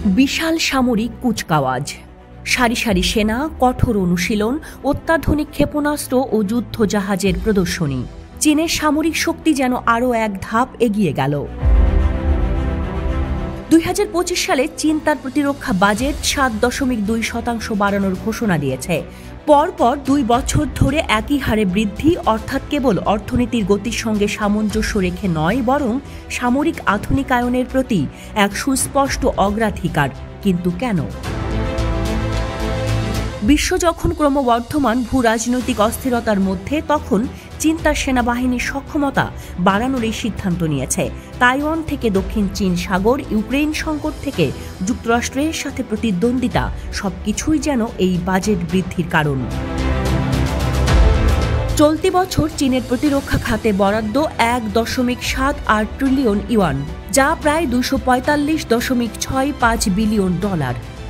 বিশাল সামরিক কুচকাওয়াজ, সারি সারি সেনা, কঠোর অনুশীলন, অত্যাধুনিক ক্ষেপণাস্ত্র ও যুদ্ধ জাহাজের প্রদর্শনী। চীনের সামরিক শক্তি যেন আরও এক ধাপ এগিয়ে গেল। 2025 সালে চীন তার প্রতিরক্ষা বাজেট 7.2% বাড়ানোর ঘোষণা দিয়েছে। পরপর 2 বছর ধরে একই হারে বৃদ্ধি, অর্থাৎ কেবল অর্থনীতির গতির সঙ্গে সামঞ্জস্য রেখে নয়, বরং সামরিক আধুনিকায়নের প্রতি এক সুস্পষ্ট অগ্রাধিকার। কিন্তু কেন? বিশ্ব যখন ক্রমবর্ধমান ভূ রাজনৈতিক অস্থিরতার মধ্যে, তখন চীন তার সেনাবাহিনীর সক্ষমতা বাড়ানোর এই সিদ্ধান্ত নিয়েছে। তাইওয়ান থেকে দক্ষিণ চীন সাগর, ইউক্রেন সংকট থেকে যুক্তরাষ্ট্রের সাথে প্রতিদ্বন্দ্বিতা, সবকিছুই যেন এই বাজেট বৃদ্ধির কারণ। চলতি বছর চীনের প্রতিরক্ষা খাতে বরাদ্দ 1.78 ট্রিলিয়ন ইউয়ান, যা প্রায় $245.65 বিলিয়ন।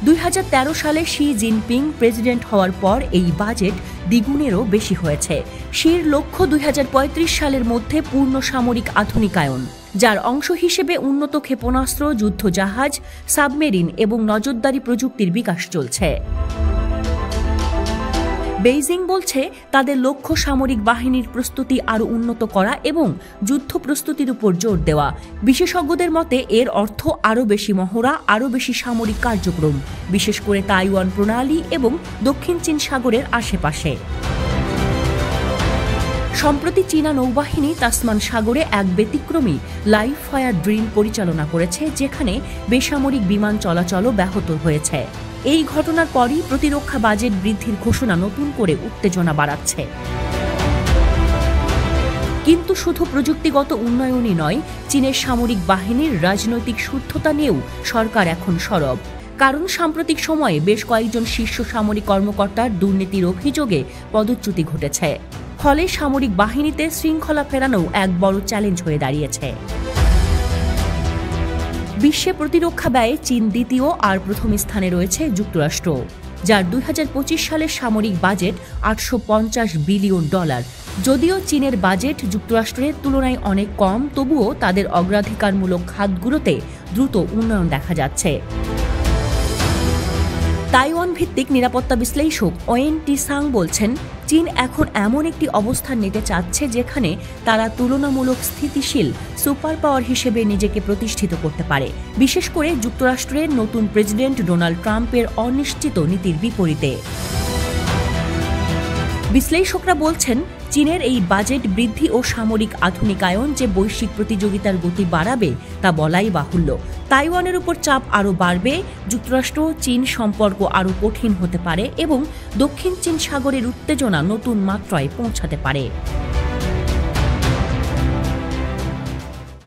2013 সালে শি জিনপিং প্রেসিডেন্ট হওয়ার পর এই বাজেট দ্বিগুণেরও বেশি হয়েছে। শির লক্ষ্য 2035 সালের মধ্যে পূর্ণ সামরিক আধুনিকায়ন, যার অংশ হিসেবে উন্নত ক্ষেপণাস্ত্র, যুদ্ধজাহাজ, সাবমেরিন এবং নজরদারি প্রযুক্তির বিকাশ চলছে। বেইজিং বলছে তাদের লক্ষ্য সামরিক বাহিনীর প্রস্তুতি আরও উন্নত করা এবং যুদ্ধ প্রস্তুতির উপর জোর দেওয়া। বিশেষজ্ঞদের মতে এর অর্থ আরও বেশি মহড়া, আরও বেশি সামরিক কার্যক্রম, বিশেষ করে তাইওয়ান প্রণালী এবং দক্ষিণ চীন সাগরের আশেপাশে। সম্প্রতি চীনা নৌবাহিনী তাসমান সাগরে এক ব্যতিক্রমী লাইভ ফায়ার ড্রিল পরিচালনা করেছে, যেখানে বেসামরিক বিমান চলাচলও ব্যাহত হয়েছে। এই ঘটনার পরই প্রতিরক্ষা বাজেট বৃদ্ধির ঘোষণা নতুন করে উত্তেজনা বাড়াচ্ছে। কিন্তু শুধু প্রযুক্তিগত উন্নয়নই নয়, চীনের সামরিক বাহিনীর রাজনৈতিক শুদ্ধতা নিয়েও সরকার এখন সরব। কারণ সাম্প্রতিক সময়ে বেশ কয়েকজন শীর্ষ সামরিক কর্মকর্তার দুর্নীতির অভিযোগে পদচ্যুতি ঘটেছে। ফলে সামরিক বাহিনীতে শৃঙ্খলা ফেরানো এক বড় চ্যালেঞ্জ হয়ে দাঁড়িয়েছে। বিশ্বে প্রতিরক্ষা ব্যয়ে চীন দ্বিতীয়, আর প্রথম স্থানে রয়েছে যুক্তরাষ্ট্র, যার 2025 সালের সামরিক বাজেট $850 বিলিয়ন। যদিও চীনের বাজেট যুক্তরাষ্ট্রের তুলনায় অনেক কম, তবুও তাদের অগ্রাধিকারমূলক খাতগুলোতে দ্রুত উন্নয়ন দেখা যাচ্ছে। তাইওয়ান ভিত্তিক নিরাপত্তা বিশ্লেষক ওয়েন টি সাং বলছেন, চীন এখন এমন একটি অবস্থান নিতে চাচ্ছে যেখানে তারা তুলনামূলক স্থিতিশীল সুপার পাওয়ার হিসেবে নিজেকে প্রতিষ্ঠিত করতে পারে, বিশেষ করে যুক্তরাষ্ট্রের নতুন প্রেসিডেন্ট ডোনাল্ড ট্রাম্পের অনিশ্চিত নীতির বিপরীতে। বিশ্লেষকরা বলছেন, চীনের এই বাজেট বৃদ্ধি ও সামরিক আধুনিকায়ন যে বৈশ্বিক প্রতিযোগিতার গতি বাড়াবে তা বলাই বাহুল্য। তাইওয়ানের উপর চাপ আরও বাড়বে, যুক্তরাষ্ট্র চীন সম্পর্ক আরও কঠিন হতে পারে এবং দক্ষিণ চীন সাগরের উত্তেজনা নতুন মাত্রায় পৌঁছাতে পারে।